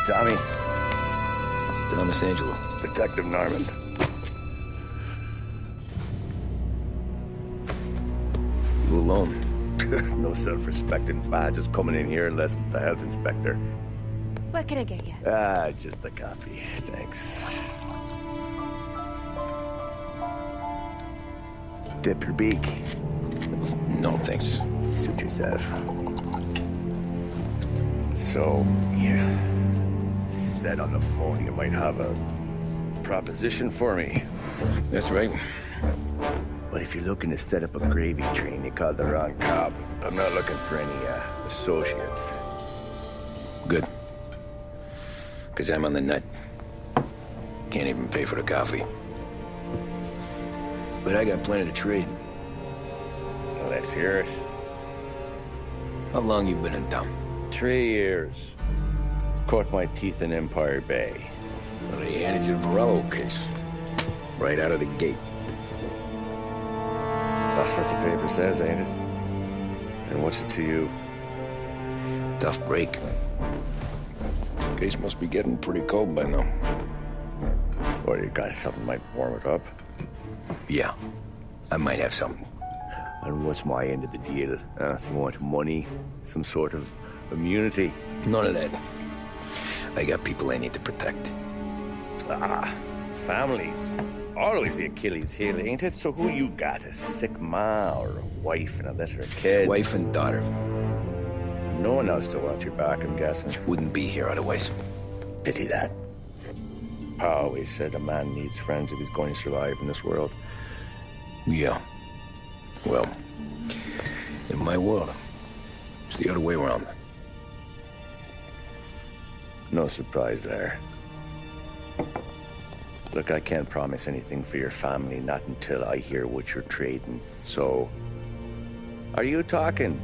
Tommy. Thomas Angelo. Detective Norman. You alone? No self-respecting badges coming in here unless it's the health inspector. What can I get you? Just a coffee. Thanks. Dip your beak. No, thanks. Suit yourself. So, you said on the phone you might have a proposition for me. That's right. Well, if you're looking to set up a gravy train, you called the wrong cop. I'm not looking for any, associates. Good. Because I'm on the nut. Can't even pay for the coffee. But I got plenty to trade. Well, let's hear it. How long you been in town? 3 years. Caught my teeth in Empire Bay. Well, they handed you the Morello case. Right out of the gate. That's what the paper says, ain't it? And what's it to you? Tough break. Case must be getting pretty cold by now. Or you got something might warm it up? Yeah, I might have something. And what's my end of the deal? You want money? Some sort of immunity? None of that. I got people I need to protect. Families. Always the Achilles heel, ain't it? So who you got? A sick ma or a wife and a litter of kids? Wife and daughter. No one else to watch your back, I'm guessing. Wouldn't be here otherwise. Pity that. Pa always said a man needs friends if he's going to survive in this world. Yeah. Well, in my world, it's the other way around. No surprise there. Look, I can't promise anything for your family, not until I hear what you're trading. So, are you talking?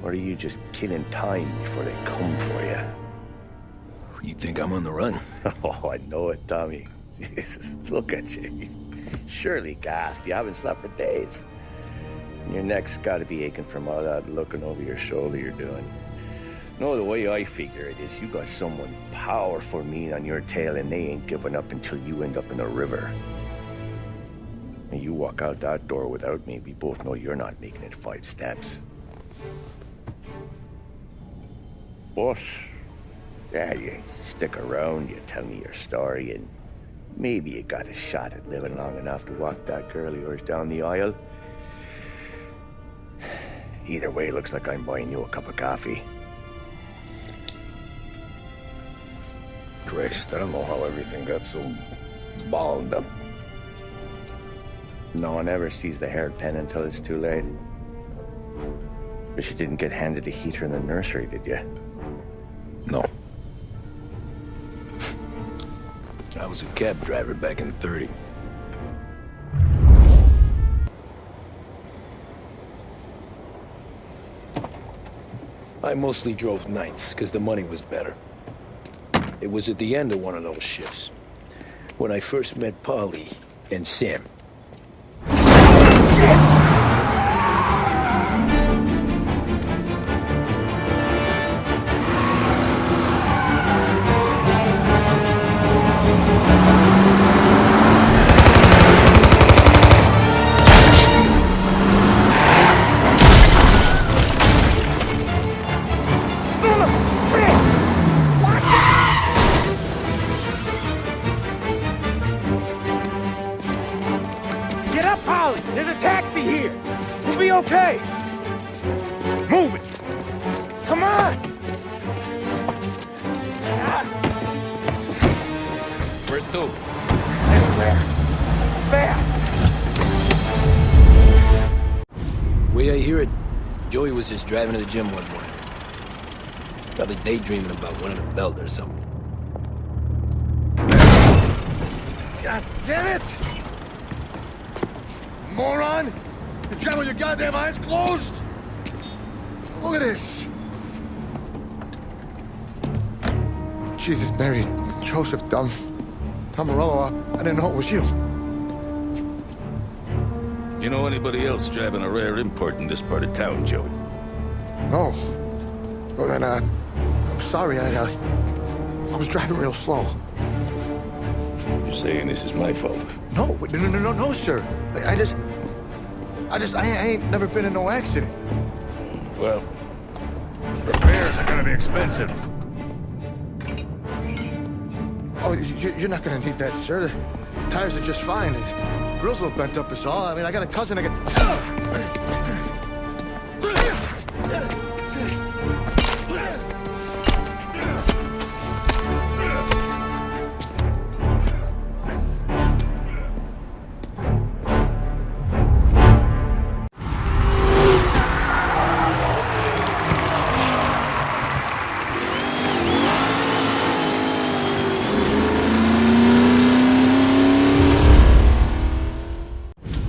Or are you just killing time before they come for you? You think I'm on the run? Oh, I know it, Tommy. Jesus, look at you. Surely gassed. You haven't slept for days. And your neck's got to be aching from all that looking over your shoulder you're doing. No, the way I figure it is you got someone powerful mean on your tail and they ain't giving up until you end up in the river. And you walk out that door without me, we both know you're not making it 5 steps. But, yeah, you stick around, you tell me your story, and maybe you got a shot at living long enough to walk that girl of yours down the aisle. Either way, looks like I'm buying you a cup of coffee. Christ, I don't know how everything got so balled up. No one ever sees the hairpin until it's too late. But you didn't get handed a heater in the nursery, did you? No. I was a cab driver back in '30. I mostly drove nights, because the money was better. It was at the end of one of those shifts, when I first met Polly and Sam. There's a taxi here. We'll be okay. Move it. Come on. Where to? Everywhere. Fast. Way I hear it, Joey was just driving to the gym one morning. Probably daydreaming about winning a belt or something. God damn it! Moron! You're driving with your goddamn eyes closed? Look at this! Jesus, Mary, Joseph, Tom Morello, I didn't know it was you. You know anybody else driving a rare import in this part of town, Joey? No. Well then, I'm sorry, I was driving real slow. You're saying this is my fault? No, sir. I ain't never been in no accident. Well, repairs are gonna be expensive. Oh, you're not gonna need that, sir. The tires are just fine. His grill's a little bent up is all. I mean, I got a cousin I can...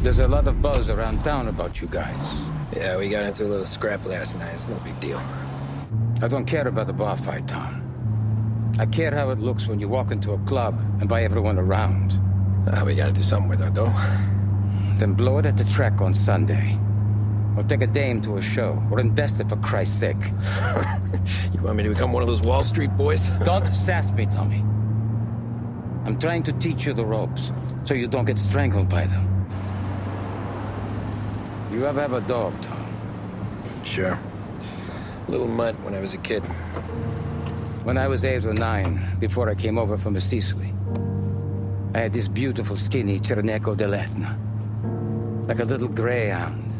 There's a lot of buzz around town about you guys. Yeah, we got into a little scrap last night. It's no big deal. I don't care about the bar fight, Tom. I care how it looks when you walk into a club and buy everyone around. We gotta do something with our dough. Then blow it at the track on Sunday. Or take a dame to a show. Or invest it, for Christ's sake. You want me to become one of those Wall Street boys? Don't sass me, Tommy. I'm trying to teach you the ropes, so you don't get strangled by them. You ever have a dog, Tom? Sure. Little mutt when I was a kid. When I was 8 or 9, before I came over from Sicily, I had this beautiful, skinny Cerneco dell'Etna. Like a little greyhound.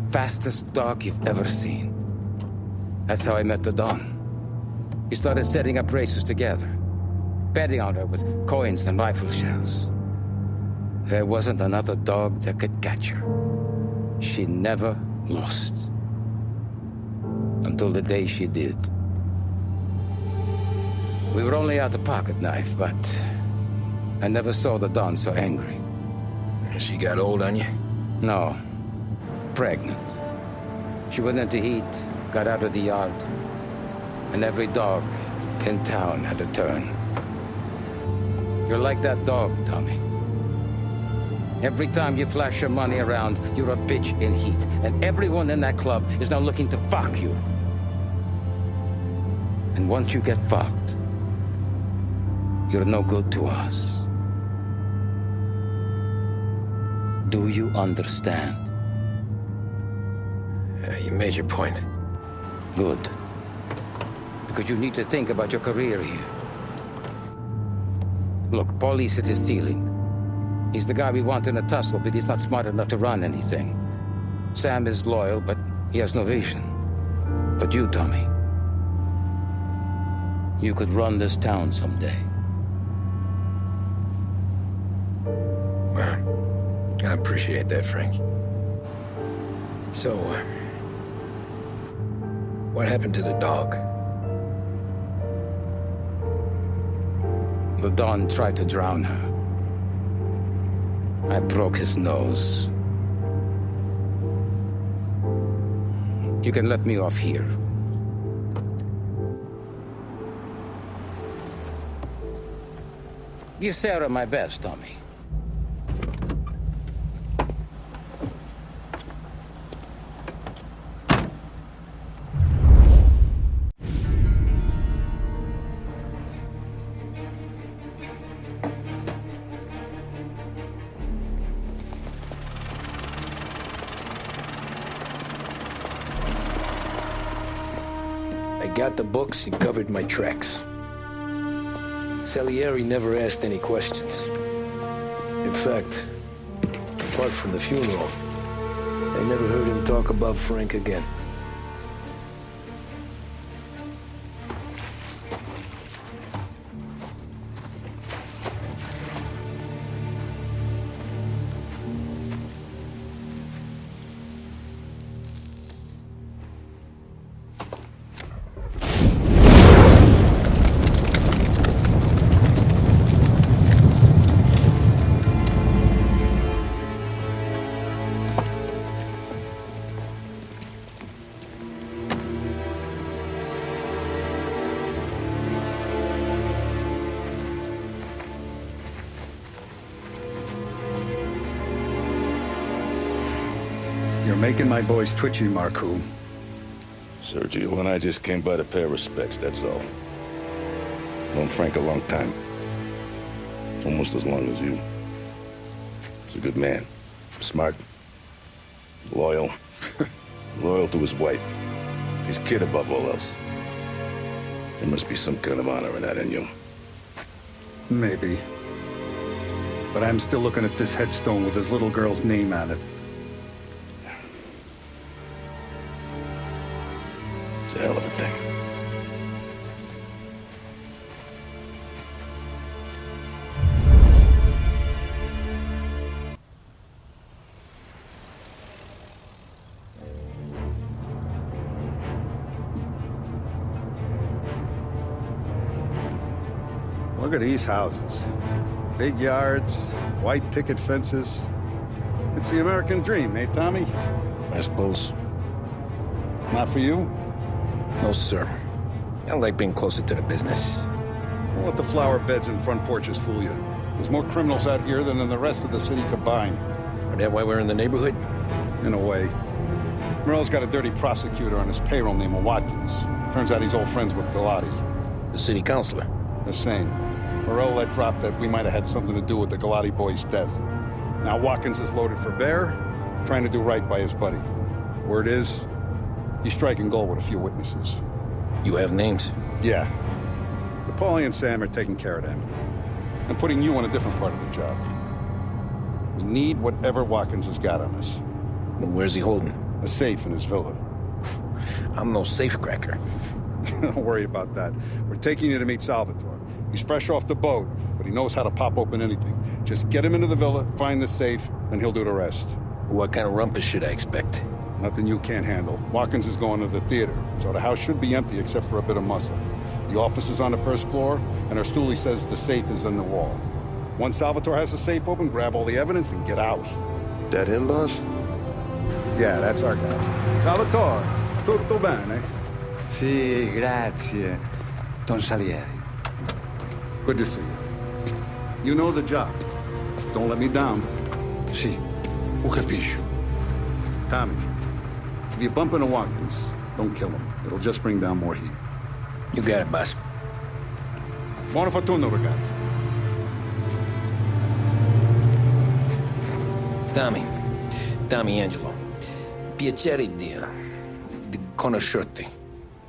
Fastest dog you've ever seen. That's how I met the Don. We started setting up races together. Betting on her with coins and rifle shells. There wasn't another dog that could catch her. She never lost. Until the day she did. We were only out a pocket knife, but I never saw the Don so angry. She got old on you? No. Pregnant. She went into heat, got out of the yard, and every dog in town had a turn. You're like that dog, Tommy. Every time you flash your money around, you're a bitch in heat. And everyone in that club is now looking to fuck you. And once you get fucked, you're no good to us. Do you understand? You made your point. Good. Because you need to think about your career here. Look, Paulie's hit his ceiling. He's the guy we want in a tussle, but he's not smart enough to run anything. Sam is loyal, but he has no vision. But you, Tommy, you could run this town someday. Well, I appreciate that, Frank. So, what happened to the dog? The Don tried to drown her. I broke his nose. You can let me off here. Give Sarah my best, Tommy. I got the books and covered my tracks. Salieri never asked any questions. In fact, apart from the funeral, I never heard him talk about Frank again. You're making my boys twitchy, Marcoux. Sergio and I just came by to pay respects, that's all. Known Frank a long time. Almost as long as you. He's a good man. Smart. Loyal. Loyal to his wife. His kid above all else. There must be some kind of honor in that in you. Maybe. But I'm still looking at this headstone with his little girl's name on it. It's a hell of a thing. Look at these houses. Big yards, white picket fences. It's the American dream, eh, Tommy? I suppose. Not for you? No, sir. I like being closer to the business. Don't let the flower beds and front porches fool you. There's more criminals out here than in the rest of the city combined. Is that why we're in the neighborhood? In a way. Merle's got a dirty prosecutor on his payroll named Watkins. Turns out he's old friends with Galati. The city councilor. The same. Morel let drop that we might have had something to do with the Galati boy's death. Now Watkins is loaded for bear, trying to do right by his buddy. Word is, he's striking gold with a few witnesses. You have names? Yeah. But Paulie and Sam are taking care of them. I'm putting you on a different part of the job. We need whatever Watkins has got on us. And where's he holding? A safe in his villa. I'm no safecracker. Don't worry about that. We're taking you to meet Salvatore. He's fresh off the boat, but he knows how to pop open anything. Just get him into the villa, find the safe, and he'll do the rest. What kind of rumpus should I expect? Nothing you can't handle. Watkins is going to the theater, so the house should be empty except for a bit of muscle. The office is on the first floor, and our stoolie says the safe is in the wall. Once Salvatore has the safe open, grab all the evidence and get out. That him, boss? Yeah, that's our guy. Salvatore, tutto bene? Sì, grazie, Don Salieri. Good to see you. You know the job. Don't let me down. Sì, ho capisco. Tommy, if you bump into Watkins, don't kill him. It'll just bring down more heat. You got it, boss. Buona fortuna, ragazzi. Tommy Angelo. Piacere di conoscerti.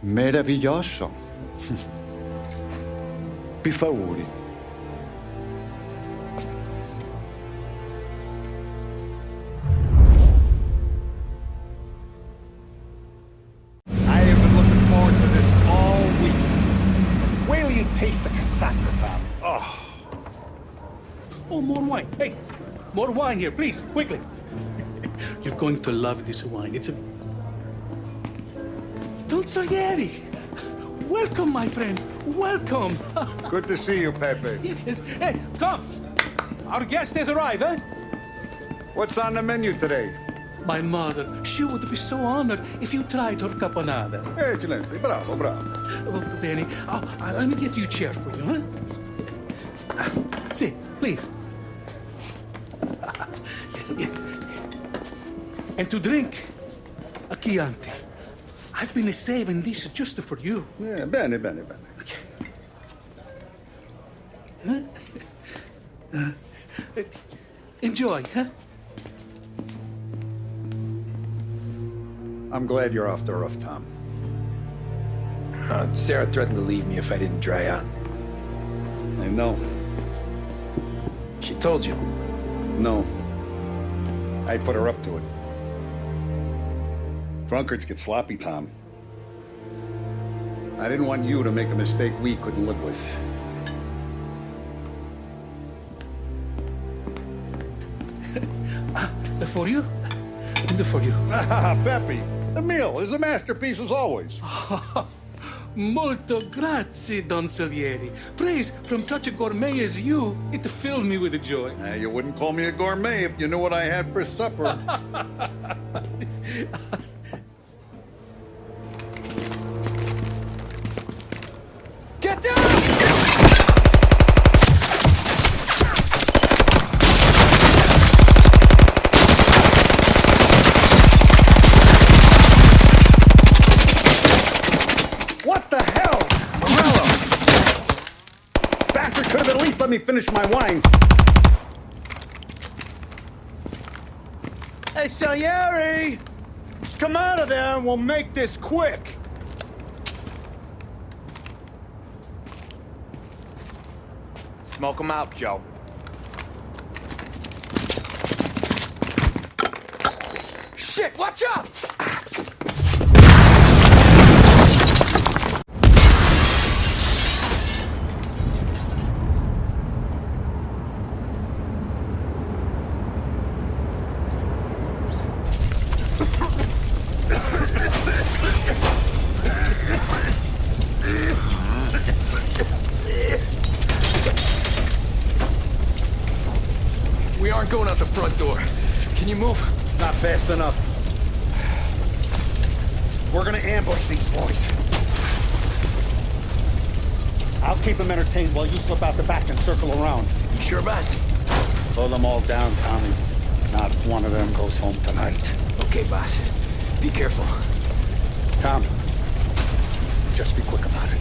Meraviglioso. Per favore. I have been looking forward to this all week. Wait till you taste the casaca, Tom. Oh, more wine. Hey, more wine here, please, quickly. You're going to love this wine. It's a... Don Salieri! Welcome, my friend. Welcome. Good to see you, Pepe. Yes. Hey, come. Our guest has arrived, eh? What's on the menu today? My mother, she would be so honored if you tried her caponata. Excellent. Bravo, bravo. Oh, Benny, let me get you a chair for you, huh? See, please. And to drink, a Chianti. I've been saving this just for you. Yeah, bene, bene, bene. Enjoy, huh? I'm glad you're off the roof, Tom. Sarah threatened to leave me if I didn't dry out. I know. She told you. No. I put her up to it. Drunkards get sloppy, Tom. I didn't want you to make a mistake we couldn't live with. For you? And for you. Pepe, the meal is a masterpiece as always. Molto grazie, Don Salieri. Praise from such a gourmet as you, it filled me with joy. You wouldn't call me a gourmet if you knew what I had for supper. Get down! What the hell? Morello! let me finish my wine. Hey, Salieri! Come out of there and we'll make this quick. Smoke 'em out, Joe. Shit, watch out! We aren't going out the front door. Can you move? Not fast enough. We're gonna ambush these boys. I'll keep them entertained while you slip out the back and circle around. You sure, boss? Blow them all down, Tommy. Not one of them goes home tonight. Okay, boss. Be careful. Tom, just be quick about it.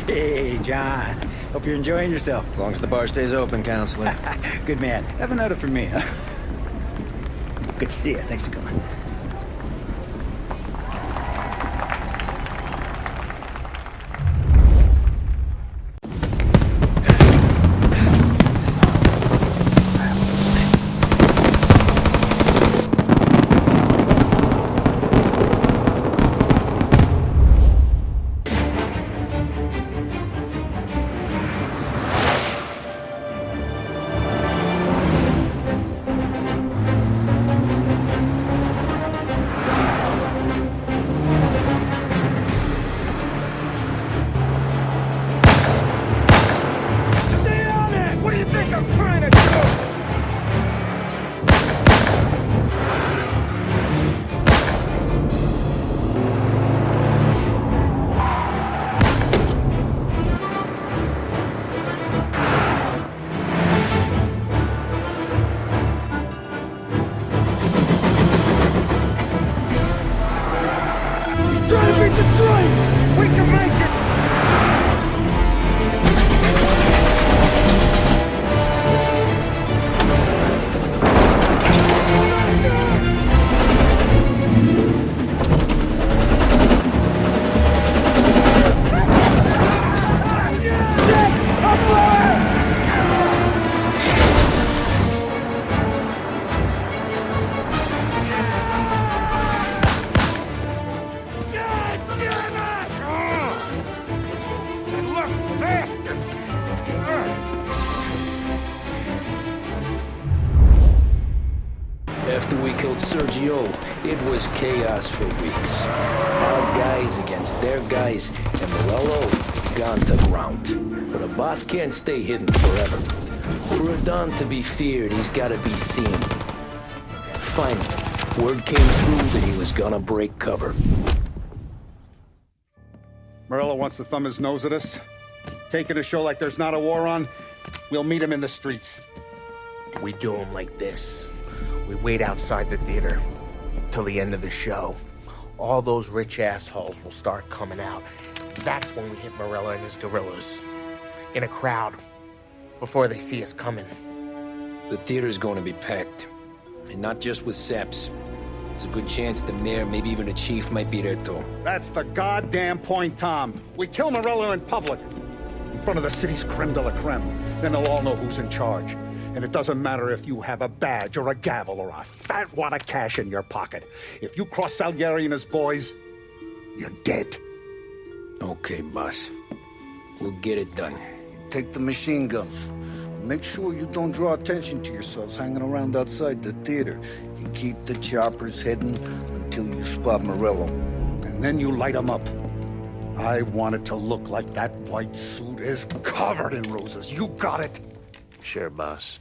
Hey, John. Hope you're enjoying yourself. As long as the bar stays open, counselor. Good man. Have a note from me, huh? Good to see you. Thanks for coming. After we killed Sergio, it was chaos for weeks. Our guys against their guys, and Morello gone to ground. But a boss can't stay hidden forever. For a Don to be feared, he's gotta be seen. Finally, word came through that he was gonna break cover. Morello wants to thumb his nose at us. Taking a show like there's not a war on, we'll meet him in the streets. We do them like this. We wait outside the theater till the end of the show. All those rich assholes will start coming out. That's when we hit Morello and his guerrillas. In a crowd. Before they see us coming. The theater's going to be packed. And not just with saps. There's a good chance the mayor, maybe even the chief, might be there too. That's the goddamn point, Tom. We kill Morello in public. In front of the city's creme de la creme. Then they'll all know who's in charge. And it doesn't matter if you have a badge or a gavel or a fat wad of cash in your pocket. If you cross Salieri and his boys, you're dead. Okay, boss. We'll get it done. Take the machine guns. Make sure you don't draw attention to yourselves hanging around outside the theater. And keep the choppers hidden until you spot Morello. And then you light them up. I want it to look like that white suit is covered in roses. You got it? Sure, boss.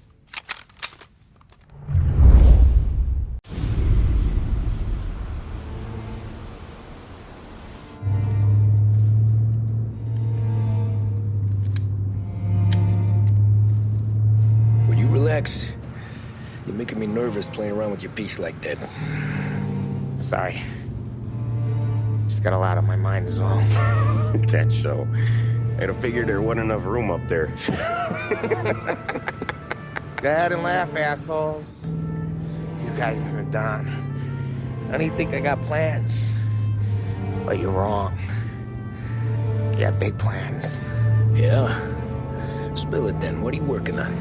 Will you relax? You're making me nervous playing around with your piece like that. Sorry. Just got a lot on my mind is all. That's so. I'd have figured there wasn't enough room up there. Go ahead and laugh, assholes. You guys are done. I don't even think I got plans. But you're wrong. I got big plans. Yeah? Spill it then. What are you working on?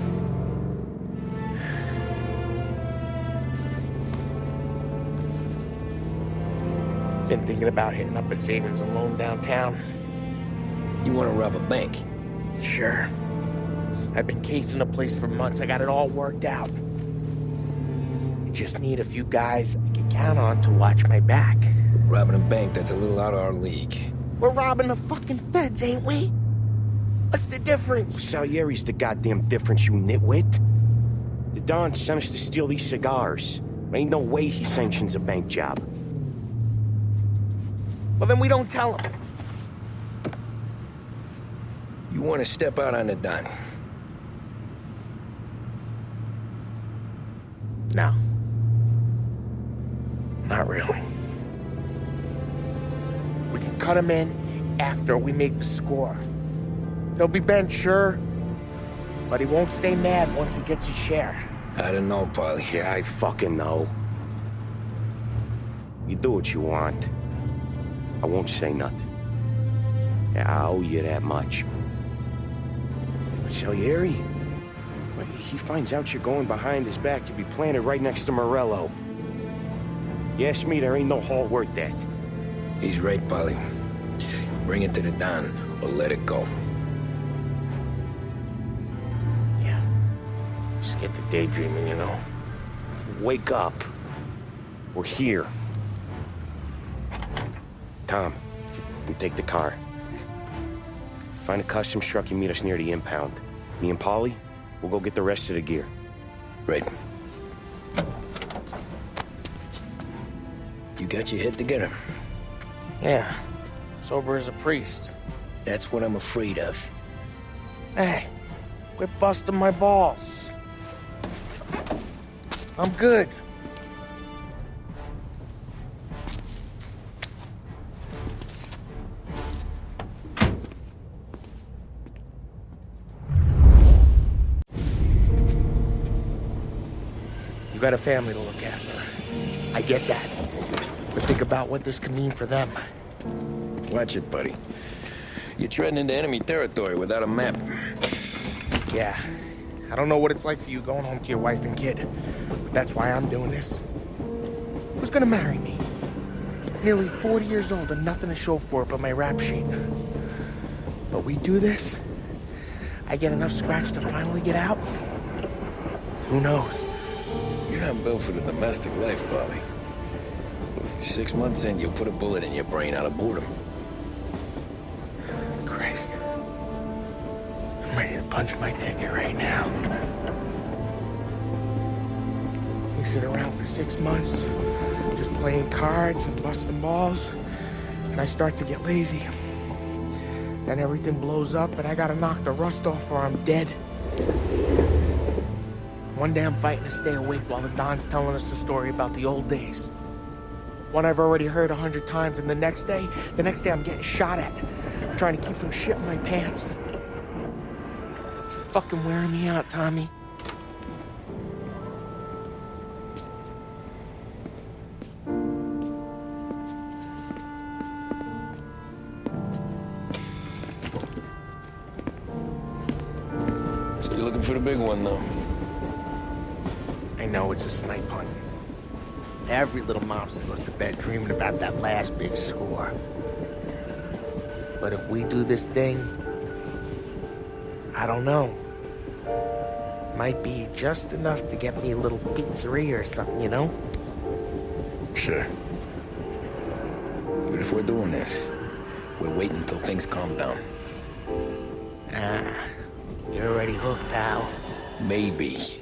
Been thinking about hitting up a savings and loan downtown. You want to rob a bank? Sure. I've been casing the place for months. I got it all worked out. I just need a few guys I can count on to watch my back. Robbing a bank, that's a little out of our league. We're robbing the fucking feds, ain't we? What's the difference? Salieri's the goddamn difference, you nitwit. The Don sent us to steal these cigars. Ain't no way he sanctions a bank job. Well, then we don't tell him. You want to step out on the Don? No. Not really. We can cut him in after we make the score. He'll be bent, sure, but he won't stay mad once he gets his share. I don't know, Polly. Yeah, I fucking know. You do what you want. I won't say nothing. Yeah, I owe you that much. But Salieri, when he finds out you're going behind his back, you'll be planted right next to Morello. You ask me, there ain't no haul worth that. He's right, Polly. Bring it to the Don, or let it go. Yeah. Just get to daydreaming, you know. Wake up. We're here. Tom, you take the car. Find a customs truck and meet us near the impound. Me and Polly, we'll go get the rest of the gear. Right. You got your head together. Yeah. Sober as a priest. That's what I'm afraid of. Hey, quit busting my balls. I'm good. You got a family to look after. I get that. But think about what this could mean for them. Watch it, buddy. You're treading into enemy territory without a map. Yeah. I don't know what it's like for you going home to your wife and kid. But that's why I'm doing this. Who's gonna marry me? Nearly 40 years old and nothing to show for it but my rap sheet. But we do this, I get enough scratch to finally get out? Who knows? You're not built for the domestic life, Polly. 6 months in, you'll put a bullet in your brain out of boredom. Christ. I'm ready to punch my ticket right now. We sit around for 6 months, just playing cards and busting balls, and I start to get lazy. Then everything blows up, and I gotta knock the rust off or I'm dead. One day I'm fighting to stay awake while the Don's telling us a story about the old days. One I've already heard 100 times, and the next day I'm getting shot at, trying to keep from shitting my pants. It's fucking wearing me out, Tommy. So you're looking for the big one, though. I know it's a snipe hunt. Every little mobster goes to bed dreaming about that last big score. But if we do this thing, I don't know. Might be just enough to get me a little pizzeria or something, you know? Sure. But if we're doing this, we're waiting until things calm down. You're already hooked, pal. Maybe.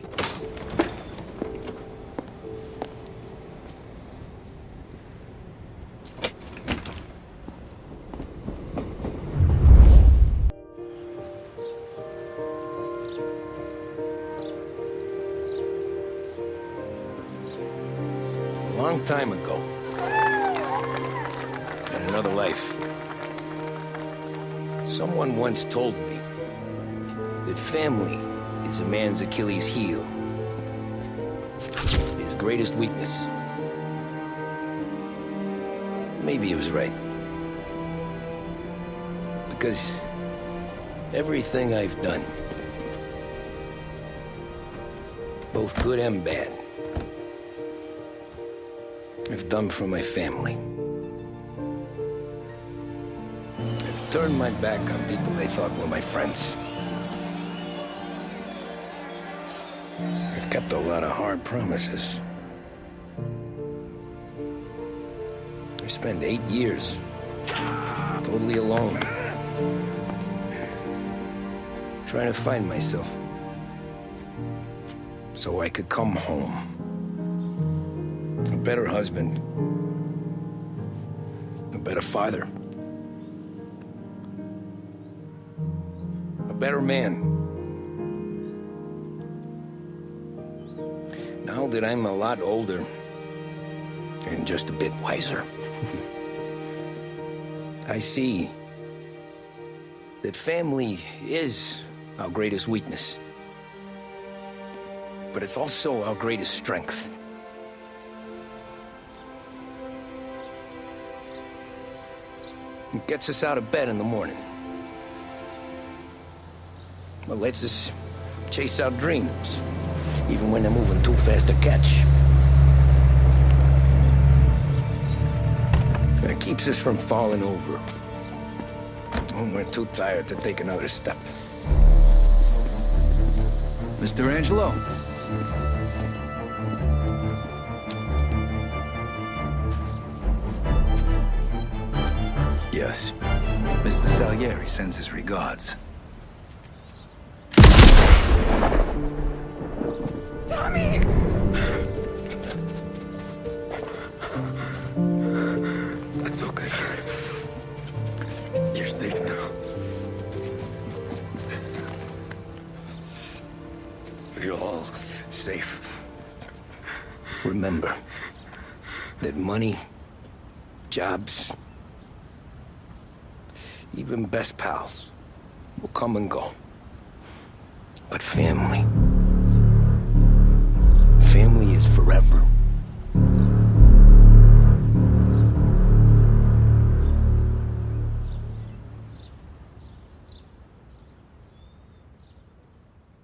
long time ago. In another life. Someone once told me that family is a man's Achilles heel. His greatest weakness. Maybe he was right. Because everything I've done, both good and bad, I've done for my family. I've turned my back on people they thought were my friends. I've kept a lot of hard promises. I spent 8 years totally alone, trying to find myself so I could come home. A better husband, a better father, a better man. Now that I'm a lot older and just a bit wiser, I see that family is our greatest weakness, but it's also our greatest strength. It gets us out of bed in the morning. It lets us chase our dreams, even when they're moving too fast to catch. It keeps us from falling over when we're too tired to take another step. Mr. Angelo. Yes. Mr. Salieri sends his regards. Tommy! That's okay. You're safe now. You're all safe. Remember that money, jobs, even best pals will come and go. But family is forever.